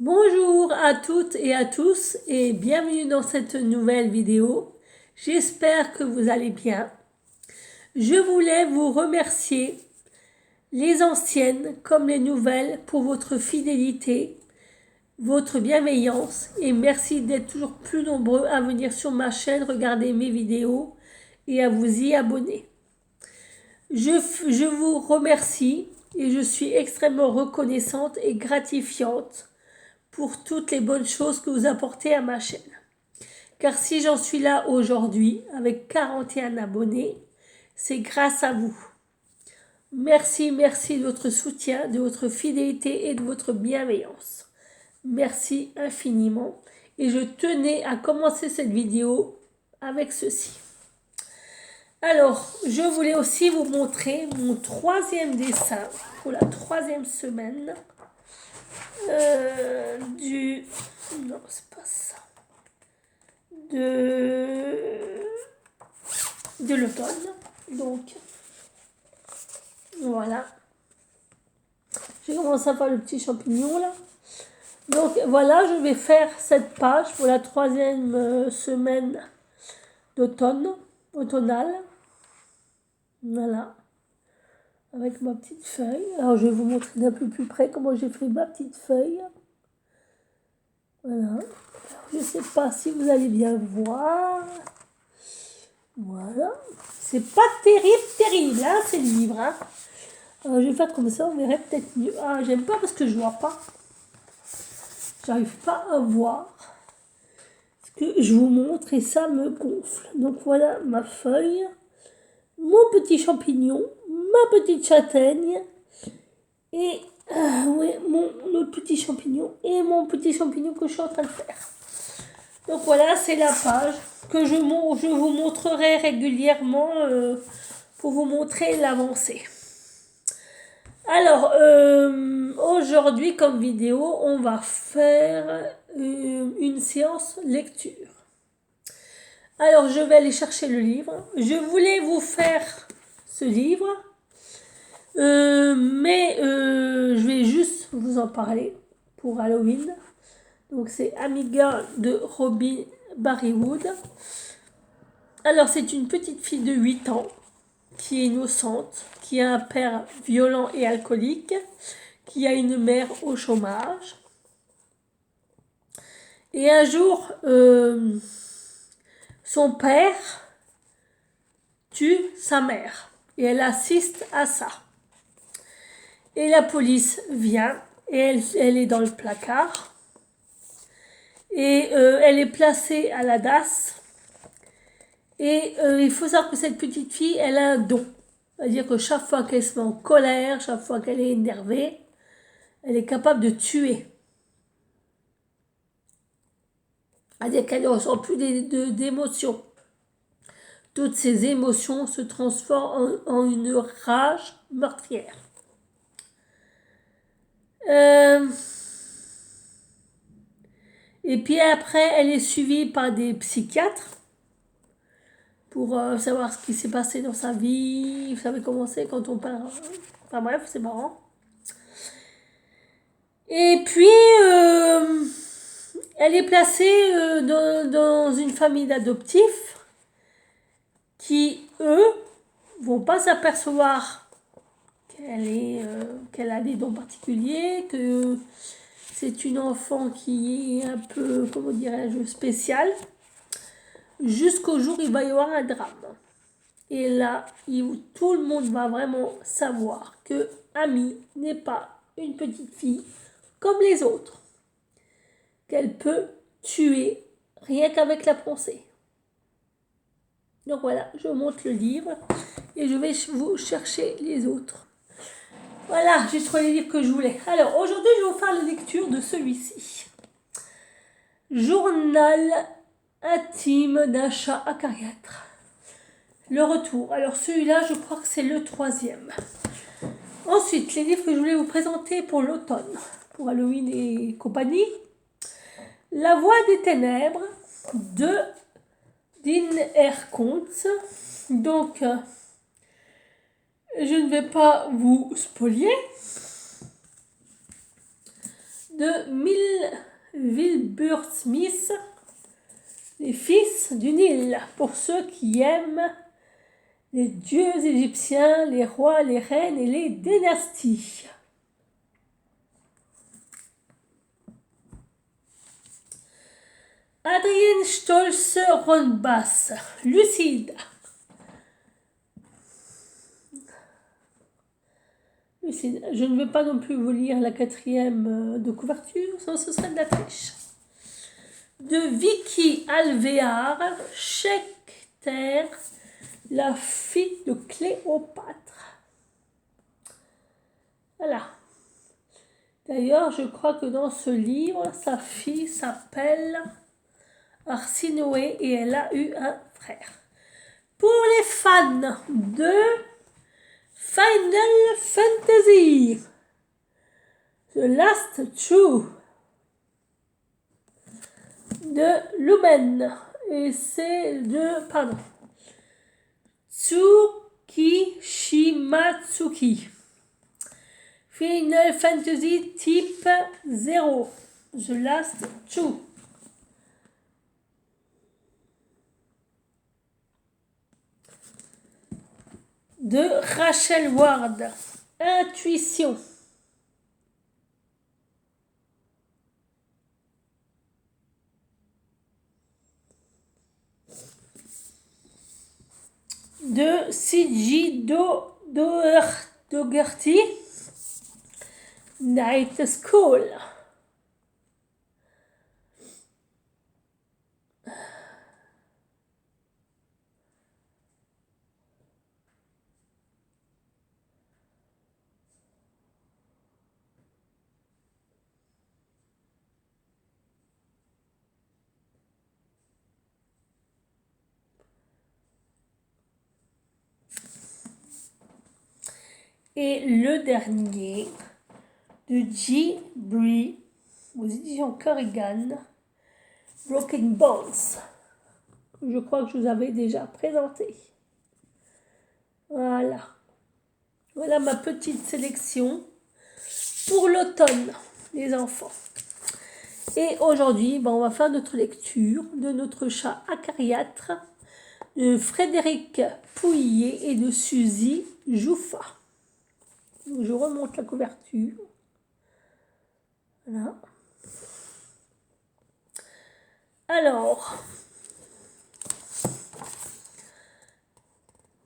Bonjour à toutes et à tous et bienvenue dans cette nouvelle vidéo. J'espère que vous allez bien. Je voulais vous remercier, les anciennes comme les nouvelles, pour votre fidélité, votre bienveillance et merci d'être toujours plus nombreux à venir sur ma chaîne regarder mes vidéos et à vous y abonner. Je vous remercie et je suis extrêmement reconnaissante et gratifiante pour toutes les bonnes choses que vous apportez à ma chaîne. Car si j'en suis là aujourd'hui avec 41 abonnés, c'est grâce à vous. Merci, merci de votre soutien, de votre fidélité et de votre bienveillance. Merci infiniment. Et je tenais à commencer cette vidéo avec ceci. Alors, je voulais aussi vous montrer mon troisième dessin pour la troisième semaine. Non, c'est pas ça. De l'automne. Donc, voilà. J'ai commencé à faire le petit champignon là. Donc, voilà, je vais faire cette page pour la troisième semaine d'automne, automnale. Voilà. Avec ma petite feuille. Alors, je vais vous montrer d'un peu plus près comment j'ai fait ma petite feuille. Voilà. Alors, je ne sais pas si vous allez bien voir. Voilà. C'est pas terrible, hein, ces livres. Hein. Alors, je vais faire comme ça, on verrait peut-être mieux. Ah, j'aime pas parce que je vois pas. J'arrive pas à voir ce que je vous montre et ça me gonfle. Donc, voilà ma feuille, mon petit champignon, ma petite châtaigne et mon petit champignon et mon petit champignon que je suis en train de faire. Donc voilà, c'est la page que je vous montrerai régulièrement pour vous montrer l'avancée. Alors, aujourd'hui comme vidéo, on va faire une séance lecture. Alors, je vais aller chercher le livre. Je voulais vous faire ce livre, mais je vais juste vous en parler pour Halloween. Donc, c'est Amiga de Robin Barrywood. Alors, c'est une petite fille de 8 ans qui est innocente, qui a un père violent et alcoolique, qui a une mère au chômage. Et un jour, son père tue sa mère et elle assiste à ça. Et la police vient et elle est dans le placard et elle est placée à la DAS. Et il faut savoir que cette petite fille, elle a un don. C'est-à-dire que chaque fois qu'elle se met en colère, chaque fois qu'elle est énervée, elle est capable de tuer. C'est-à-dire qu'elle ne ressent plus d'émotions. Toutes ces émotions se transforment en une rage meurtrière. Et puis après, elle est suivie par des psychiatres pour savoir ce qui s'est passé dans sa vie. Vous savez comment c'est quand on parle. Enfin bref, c'est marrant. Et puis, elle est placée dans une famille d'adoptifs qui, eux, vont pas s'apercevoir qu'elle a des dons particuliers, que c'est une enfant qui est un peu, comment dirais-je, spéciale, jusqu'au jour où il va y avoir un drame. Et là, tout le monde va vraiment savoir que Amy n'est pas une petite fille comme les autres, qu'elle peut tuer rien qu'avec la pensée. Donc voilà, je montre le livre et je vais vous chercher les autres. Voilà, j'ai trouvé les livres que je voulais. Alors, aujourd'hui, je vais vous faire la lecture de celui-ci. Journal intime d'un chat acariâtre. Le retour. Alors, celui-là, je crois que c'est le troisième. Ensuite, les livres que je voulais vous présenter pour l'automne, pour Halloween et compagnie. La voix des ténèbres de Dean R. Koontz. Donc, je ne vais pas vous spolier. De Wilbur Smith, les fils du Nil, pour ceux qui aiment les dieux égyptiens, les rois, les reines et les dynasties. Adrien Stolz Ronbass, Lucide. Lucide. Je ne vais pas non plus vous lire la 4e de couverture, sinon ce serait de la triche. De Vicky Alvéar, Schechter, la fille de Cléopâtre. Voilà. D'ailleurs, je crois que dans ce livre, sa fille s'appelle Arsinoé et elle a eu un frère. Pour les fans de Final Fantasy, The Last True de Lumen, et c'est de, pardon, Tsuki Shimatsuki. Final Fantasy type 0, The Last True. De Rachel Ward, Intuition. De C.J. Dougherty, Night School. Et le dernier, de G. Bree, aux éditions Corrigan, Broken Bones. Je crois que je vous avais déjà présenté. Voilà. Voilà ma petite sélection pour l'automne, les enfants. Et aujourd'hui, on va faire notre lecture de notre chat acariâtre, de Frédéric Pouillet et de Suzy Jouffa. Donc, je remonte la couverture. Voilà. Alors,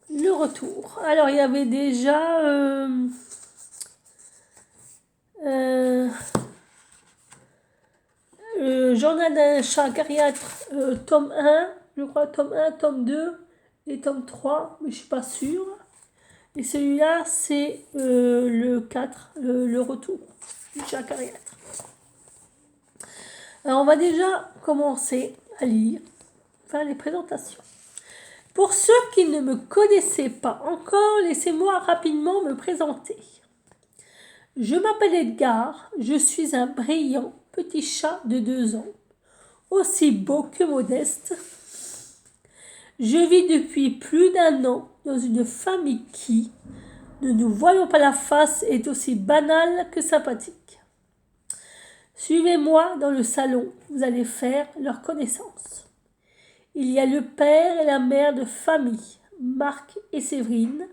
le retour. Alors, il y avait déjà Journal d'un chat acariâtre, tome 1, je crois, tome 1, tome 2 et tome 3, mais je ne suis pas sûre. Et celui-là, c'est le 4, le retour du chat acariâtre. Alors, on va déjà commencer à lire, faire les présentations. Pour ceux qui ne me connaissaient pas encore, laissez-moi rapidement me présenter. Je m'appelle Edgar, je suis un brillant petit chat de 2 ans, aussi beau que modeste. Je vis depuis plus d'1 an dans une famille qui, ne nous voyons pas la face, est aussi banale que sympathique. Suivez-moi dans le salon, vous allez faire leur connaissance. Il y a le père et la mère de famille, Marc et Séverine,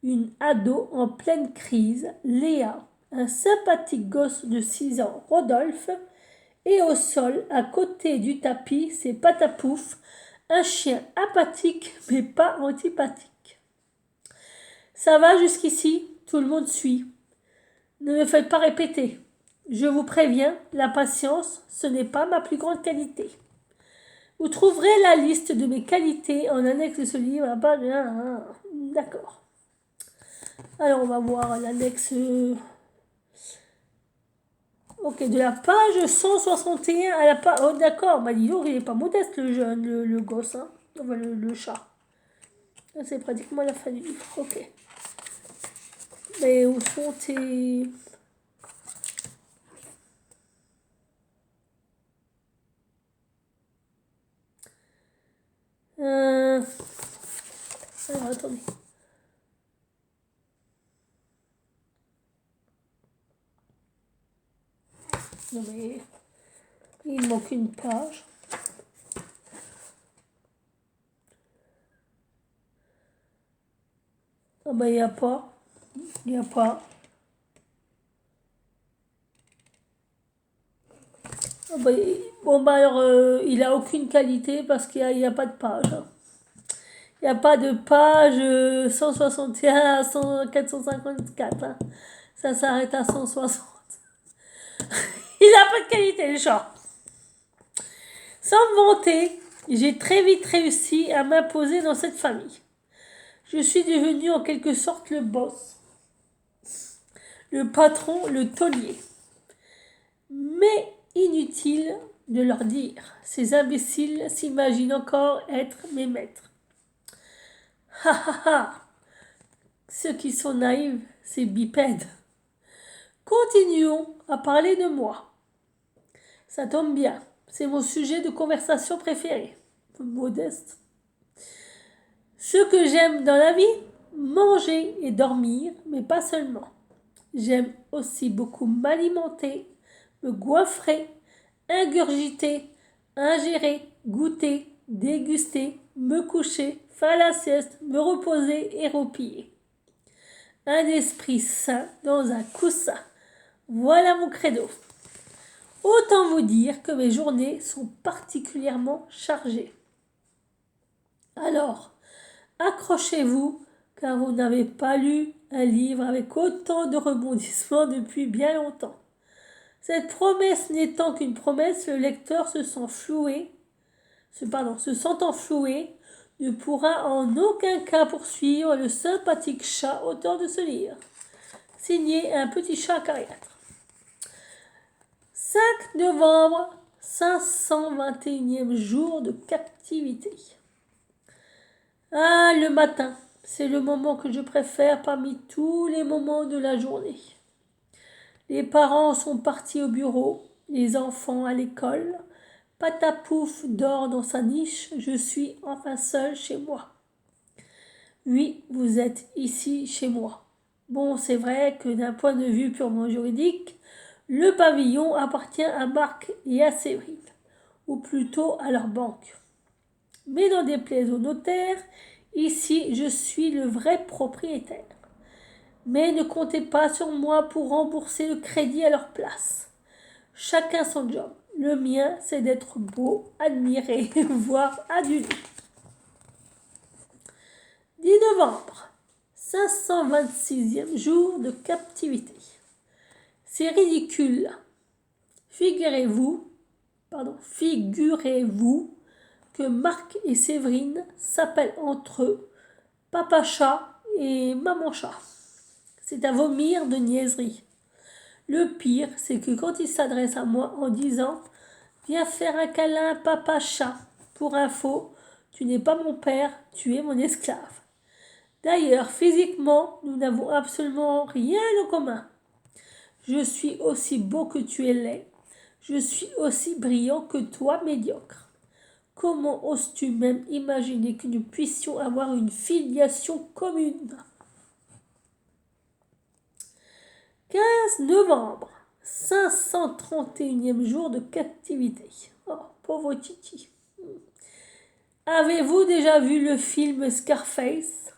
une ado en pleine crise, Léa, un sympathique gosse de 6 ans, Rodolphe, et au sol, à côté du tapis, c'est Patapouf, un chien apathique mais pas antipathique. Ça va jusqu'ici? Tout le monde suit. Ne me faites pas répéter. Je vous préviens, la patience, ce n'est pas ma plus grande qualité. Vous trouverez la liste de mes qualités en annexe de ce livre. D'accord. Alors, on va voir l'annexe. Ok, de la page 161 à la page. Oh, d'accord. Bah, dis donc, il n'est pas modeste, le jeune, le gosse. Hein. Enfin, le chat. C'est pratiquement la fin du livre. Ok. Mais où sont tes. Alors, attendez. Non, mais. Il manque une page. Ah ben, il n'y a pas. Il n'y a pas. Ah ben, bon, ben alors, il a aucune qualité parce qu'il n'y a pas de page. Il n'y a pas de page 161 à 454. Hein. Ça s'arrête à 160. Il n'a pas de qualité, le chat. Sans me vanter, j'ai très vite réussi à m'imposer dans cette famille. Je suis devenu en quelque sorte le boss, le patron, le taulier. Mais inutile de leur dire, ces imbéciles s'imaginent encore être mes maîtres. Ha ha ha. Ceux qui sont naïfs, c'est bipèdes. Continuons à parler de moi. Ça tombe bien, c'est mon sujet de conversation préféré. Modeste. Ce que j'aime dans la vie, manger et dormir, mais pas seulement. J'aime aussi beaucoup m'alimenter, me goinfrer, ingurgiter, ingérer, goûter, déguster, me coucher, faire la sieste, me reposer et roupiller. Un esprit sain dans un coussin. Voilà mon credo. Autant vous dire que mes journées sont particulièrement chargées. Alors, accrochez-vous, car vous n'avez pas lu un livre avec autant de rebondissements depuis bien longtemps. Cette promesse n'étant qu'une promesse, le lecteur se sentant floué, ne pourra en aucun cas poursuivre le sympathique chat auteur de ce livre. Signé un petit chat acariâtre. 5 novembre, 521e jour de captivité. Ah, le matin, c'est le moment que je préfère parmi tous les moments de la journée. Les parents sont partis au bureau, les enfants à l'école. Patapouf dort dans sa niche, je suis enfin seul chez moi. Oui, vous êtes ici chez moi. Bon, c'est vrai que d'un point de vue purement juridique, le pavillon appartient à Marc et à Séverine, ou plutôt à leur banque. Mais n'en déplaise au notaire, ici je suis le vrai propriétaire. Mais ne comptez pas sur moi pour rembourser le crédit à leur place. Chacun son job. Le mien, c'est d'être beau, admiré, voire adulé. 10 novembre, 526e jour de captivité. C'est ridicule. Figurez-vous que Marc et Séverine s'appellent entre eux Papa Chat et Maman Chat. C'est à vomir de niaiserie. Le pire, c'est que quand ils s'adressent à moi en disant « Viens faire un câlin, Papa Chat », pour info, tu n'es pas mon père, tu es mon esclave. D'ailleurs, physiquement, nous n'avons absolument rien en commun. Je suis aussi beau que tu es laid. Je suis aussi brillant que toi, médiocre. Comment oses-tu même imaginer que nous puissions avoir une filiation commune ? 15 novembre, 531e jour de captivité. Oh, pauvre Titi. Avez-vous déjà vu le film Scarface ?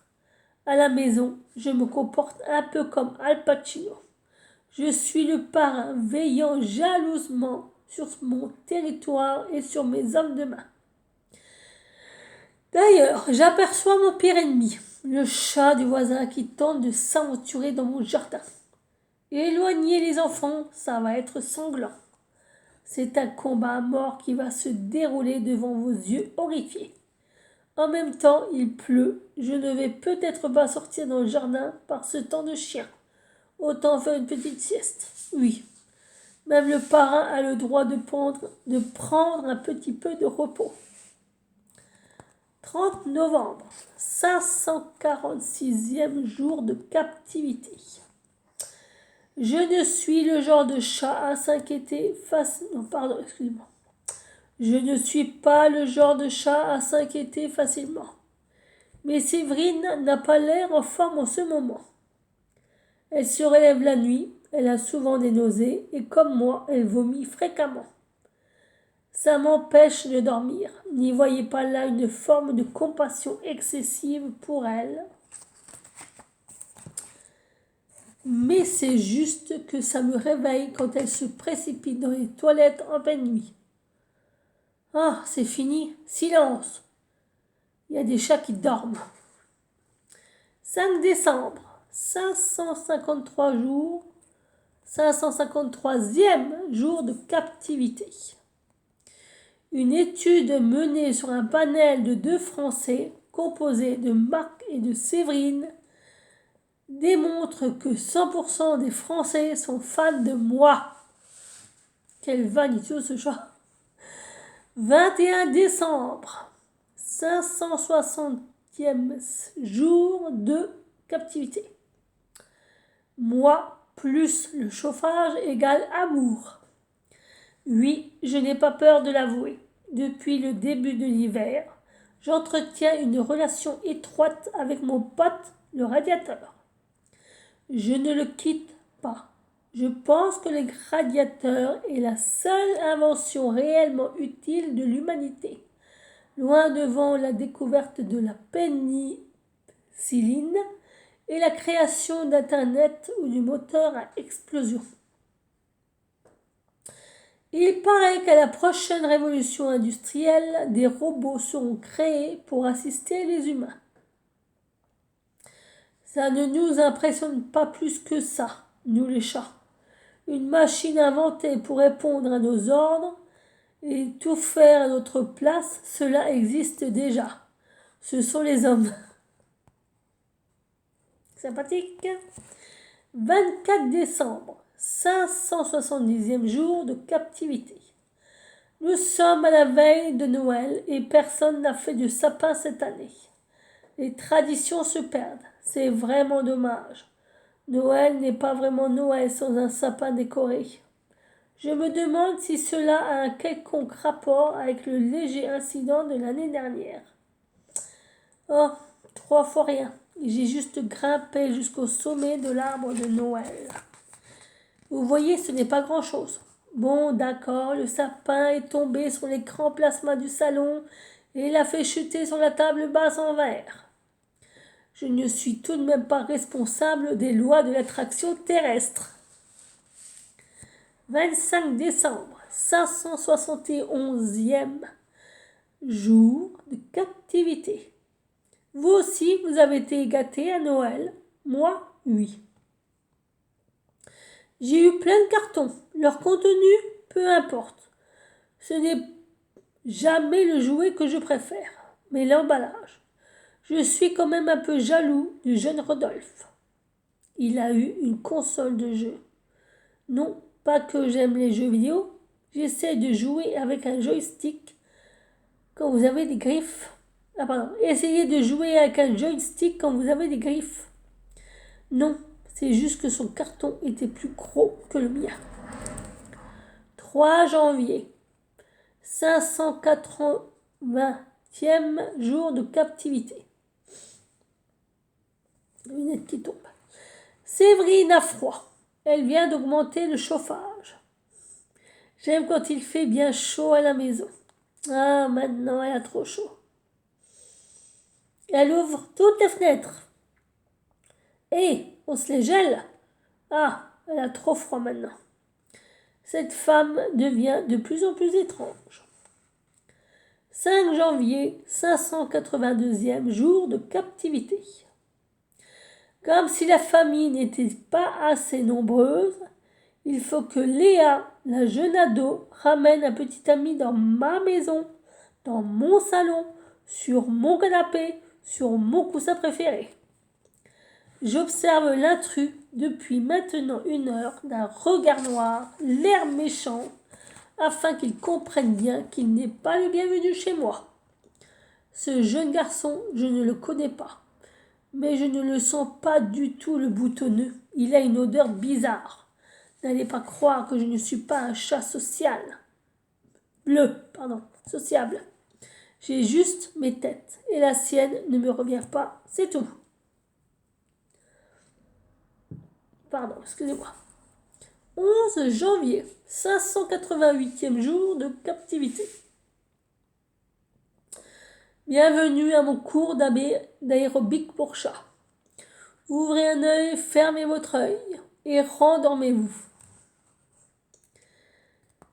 À la maison, je me comporte un peu comme Al Pacino. Je suis le parrain veillant jalousement sur mon territoire et sur mes hommes de main. D'ailleurs, j'aperçois mon pire ennemi, le chat du voisin qui tente de s'aventurer dans mon jardin. Éloignez les enfants, ça va être sanglant. C'est un combat à mort qui va se dérouler devant vos yeux horrifiés. En même temps, il pleut, je ne vais peut-être pas sortir dans le jardin par ce temps de chien. Autant faire une petite sieste. Oui, même le parrain a le droit de prendre un petit peu de repos. 30 novembre, 546e jour de captivité. Je ne suis le genre de chat à s'inquiéter Je ne suis pas le genre de chat à s'inquiéter facilement. Mais Séverine n'a pas l'air en forme en ce moment. Elle se relève la nuit, elle a souvent des nausées et comme moi, elle vomit fréquemment. Ça m'empêche de dormir. N'y voyez pas là une forme de compassion excessive pour elle. Mais c'est juste que ça me réveille quand elle se précipite dans les toilettes en pleine nuit. Ah, c'est fini. Silence. Il y a des chats qui dorment. 5 décembre. 553 jours. 553e jour de captivité. Une étude menée sur un panel de 2 Français, composé de Marc et de Séverine, démontre que 100% des Français sont fans de moi. Quelle vanité ce chat. 21 décembre, 560e jour de captivité. Moi plus le chauffage égale amour. Oui, je n'ai pas peur de l'avouer. Depuis le début de l'hiver, j'entretiens une relation étroite avec mon pote, le radiateur. Je ne le quitte pas. Je pense que le radiateur est la seule invention réellement utile de l'humanité, loin devant la découverte de la pénicilline et la création d'Internet ou du moteur à explosion. Il paraît qu'à la prochaine révolution industrielle, des robots seront créés pour assister les humains. Ça ne nous impressionne pas plus que ça, nous les chats. Une machine inventée pour répondre à nos ordres et tout faire à notre place, cela existe déjà. Ce sont les hommes. Sympathique. 24 décembre, 570e jour de captivité. Nous sommes à la veille de Noël et personne n'a fait de sapin cette année. Les traditions se perdent. C'est vraiment dommage. Noël n'est pas vraiment Noël sans un sapin décoré. Je me demande si cela a un quelconque rapport avec le léger incident de l'année dernière. Oh, 3 fois rien. J'ai juste grimpé jusqu'au sommet de l'arbre de Noël. Vous voyez, ce n'est pas grand-chose. Bon, d'accord, le sapin est tombé sur l'écran plasma du salon et l'a fait chuter sur la table basse en verre. Je ne suis tout de même pas responsable des lois de l'attraction terrestre. 25 décembre, 571e jour de captivité. Vous aussi, vous avez été gâtés à Noël. Moi, oui. J'ai eu plein de cartons. Leur contenu, peu importe. Ce n'est jamais le jouet que je préfère, mais l'emballage. Je suis quand même un peu jaloux du jeune Rodolphe. Il a eu une console de jeu. Non, pas que j'aime les jeux vidéo. J'essaie de jouer avec un joystick quand vous avez des griffes. Ah pardon, essayez de jouer avec un joystick quand vous avez des griffes. Non, c'est juste que son carton était plus gros que le mien. 3 janvier, 580e jour de captivité. Lunette qui tombe. Séverine a froid. Elle vient d'augmenter le chauffage. J'aime quand il fait bien chaud à la maison. Ah, maintenant elle a trop chaud. Elle ouvre toutes les fenêtres. Et on se les gèle. Ah, elle a trop froid maintenant. Cette femme devient de plus en plus étrange. 5 janvier, 582e jour de captivité. Comme si la famille n'était pas assez nombreuse, il faut que Léa, la jeune ado, ramène un petit ami dans ma maison, dans mon salon, sur mon canapé, sur mon coussin préféré. J'observe l'intrus depuis maintenant 1 heure d'un regard noir, l'air méchant, afin qu'il comprenne bien qu'il n'est pas le bienvenu chez moi. Ce jeune garçon, je ne le connais pas, mais je ne le sens pas du tout le boutonneux. Il a une odeur bizarre. N'allez pas croire que je ne suis pas un chat sociable. Sociable. J'ai juste mes têtes et la sienne ne me revient pas, c'est tout. Pardon, excusez-moi. 11 janvier, 588e jour de captivité. Bienvenue à mon cours d'aérobic pour chat. Ouvrez un œil, fermez votre œil et rendormez-vous.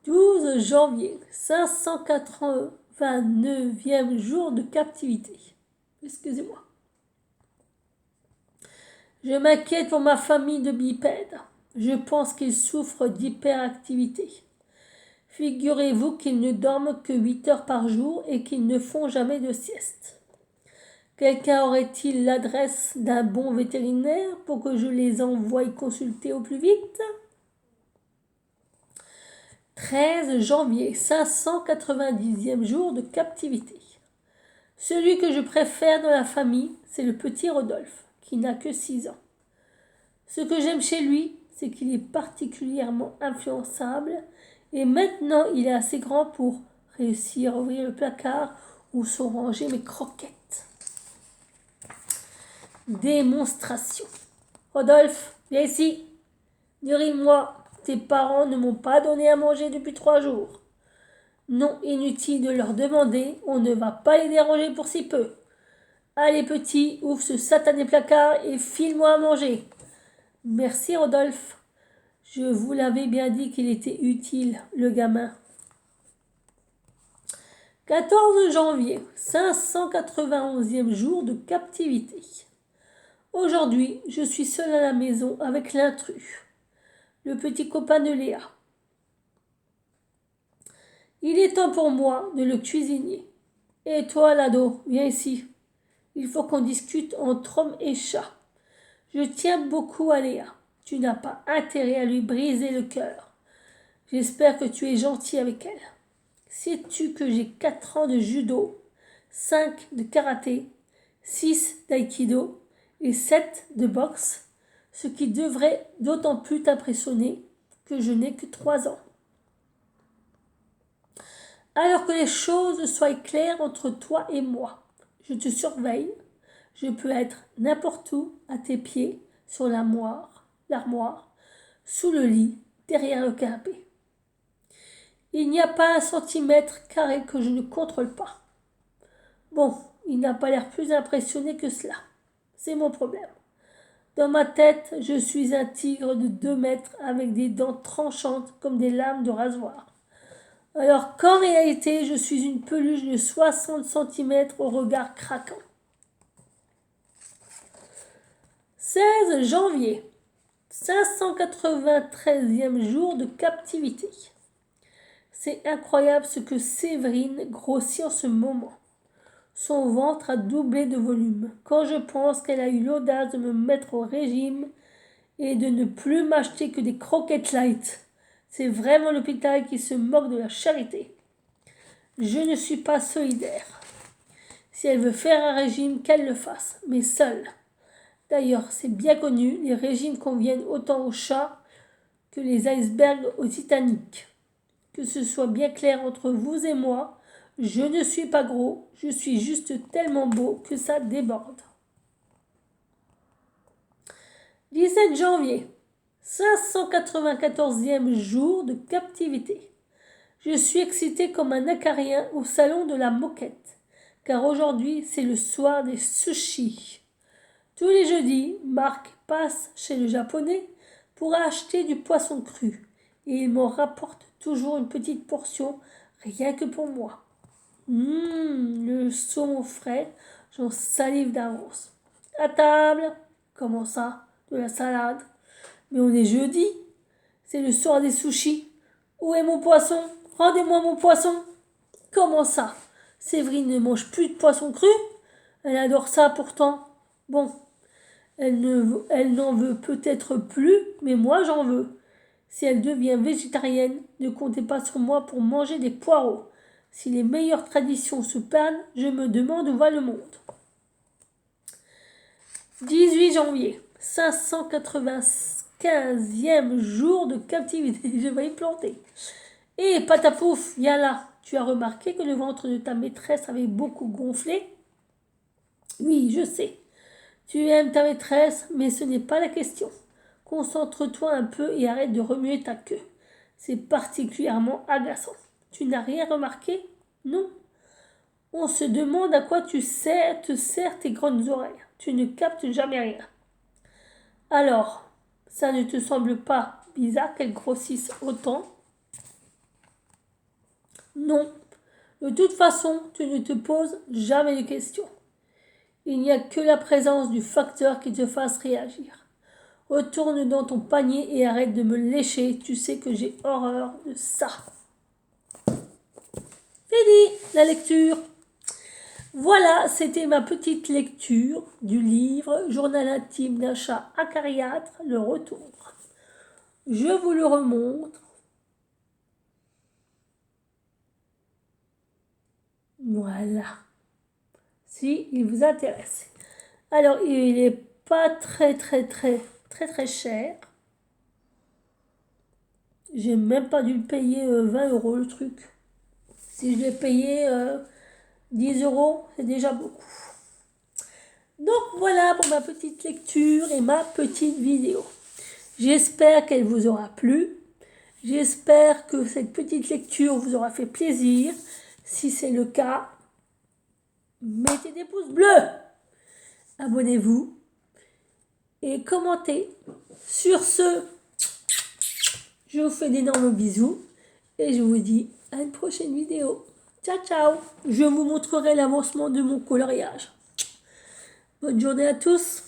12 janvier, 589e jour de captivité. Excusez-moi. Je m'inquiète pour ma famille de bipèdes. Je pense qu'ils souffrent d'hyperactivité. Figurez-vous qu'ils ne dorment que 8 heures par jour et qu'ils ne font jamais de sieste. Quelqu'un aurait-il l'adresse d'un bon vétérinaire pour que je les envoie consulter au plus vite ? 13 janvier, 590e jour de captivité. Celui que je préfère dans la famille, c'est le petit Rodolphe, qui n'a que 6 ans. Ce que j'aime chez lui, c'est qu'il est particulièrement influençable et maintenant il est assez grand pour réussir à ouvrir le placard où sont rangées mes croquettes. Démonstration. Rodolphe, viens ici. Dis-moi, tes parents ne m'ont pas donné à manger depuis 3 jours. Non, inutile de leur demander, on ne va pas les déranger pour si peu. Allez petit, ouvre ce satané placard et file-moi à manger. Merci Rodolphe. Je vous l'avais bien dit qu'il était utile, le gamin. 14 janvier, 591e jour de captivité. Aujourd'hui, je suis seule à la maison avec l'intrus, le petit copain de Léa. Il est temps pour moi de le cuisiner. Et toi, l'ado, viens ici. Il faut qu'on discute entre homme et chat. Je tiens beaucoup à Léa. Tu n'as pas intérêt à lui briser le cœur. J'espère que tu es gentil avec elle. Sais-tu que j'ai 4 ans de judo, 5 de karaté, 6 d'aïkido et 7 de boxe, ce qui devrait d'autant plus t'impressionner que je n'ai que 3 ans. Alors que les choses soient claires entre toi et moi, je te surveille. Je peux être n'importe où, à tes pieds, sur l'armoire, sous le lit, derrière le canapé. Il n'y a pas un centimètre carré que je ne contrôle pas. Bon, il n'a pas l'air plus impressionné que cela. C'est mon problème. Dans ma tête, je suis un tigre de 2 mètres avec des dents tranchantes comme des lames de rasoir. Alors qu'en réalité, je suis une peluche de 60 centimètres au regard craquant. 16 janvier, 593e jour de captivité. C'est incroyable ce que Séverine grossit en ce moment. Son ventre a doublé de volume. Quand je pense qu'elle a eu l'audace de me mettre au régime et de ne plus m'acheter que des croquettes light, c'est vraiment l'hôpital qui se moque de la charité. Je ne suis pas solidaire. Si elle veut faire un régime, qu'elle le fasse, mais seule. D'ailleurs, c'est bien connu, les régimes conviennent autant aux chats que les icebergs au Titanic. Que ce soit bien clair entre vous et moi, je ne suis pas gros, je suis juste tellement beau que ça déborde. 17 janvier, 594e jour de captivité. Je suis excitée comme un acarien au salon de la moquette, car aujourd'hui c'est le soir des sushis. Tous les jeudis, Marc passe chez le japonais pour acheter du poisson cru, et il m'en rapporte toujours une petite portion, rien que pour moi. Le saumon frais, j'en salive d'avance. À table, comment ça, de la salade. Mais on est jeudi, c'est le soir des sushis. Où est mon poisson? Rendez-moi mon poisson. Comment ça? Séverine ne mange plus de poisson cru? Elle adore ça pourtant. Bon, elle n'en veut peut-être plus, mais moi j'en veux. Si elle devient végétarienne, ne comptez pas sur moi pour manger des poireaux. Si les meilleures traditions se perdent, je me demande où va le monde. 18 janvier, 595e jour de captivité. Je vais y planter. Et patapouf, viens là. Tu as remarqué que le ventre de ta maîtresse avait beaucoup gonflé? Oui, je sais. Tu aimes ta maîtresse, mais ce n'est pas la question. Concentre-toi un peu et arrête de remuer ta queue. C'est particulièrement agaçant. Tu n'as rien remarqué? Non. On se demande à quoi te sers tes grandes oreilles. Tu ne captes jamais rien. Alors, ça ne te semble pas bizarre qu'elles grossissent autant? Non. De toute façon, tu ne te poses jamais de questions. Il n'y a que la présence du facteur qui te fasse réagir. Retourne dans ton panier et arrête de me lécher. Tu sais que j'ai horreur de ça. Fini la lecture. Voilà, c'était ma petite lecture du livre Journal intime d'un chat acariâtre, le retour. Je vous le remontre. Voilà. Si il vous intéresse. Alors, il n'est pas très cher. J'ai même pas dû le payer 20 € le truc. Si je l'ai payé 10 €, c'est déjà beaucoup. Donc voilà pour ma petite lecture et ma petite vidéo. J'espère qu'elle vous aura plu. J'espère que cette petite lecture vous aura fait plaisir. Si c'est le cas, mettez des pouces bleus. Abonnez-vous et commentez. Sur ce, je vous fais d'énormes bisous et je vous dis à une prochaine vidéo. Ciao, ciao. Je vous montrerai l'avancement de mon coloriage. Bonne journée à tous.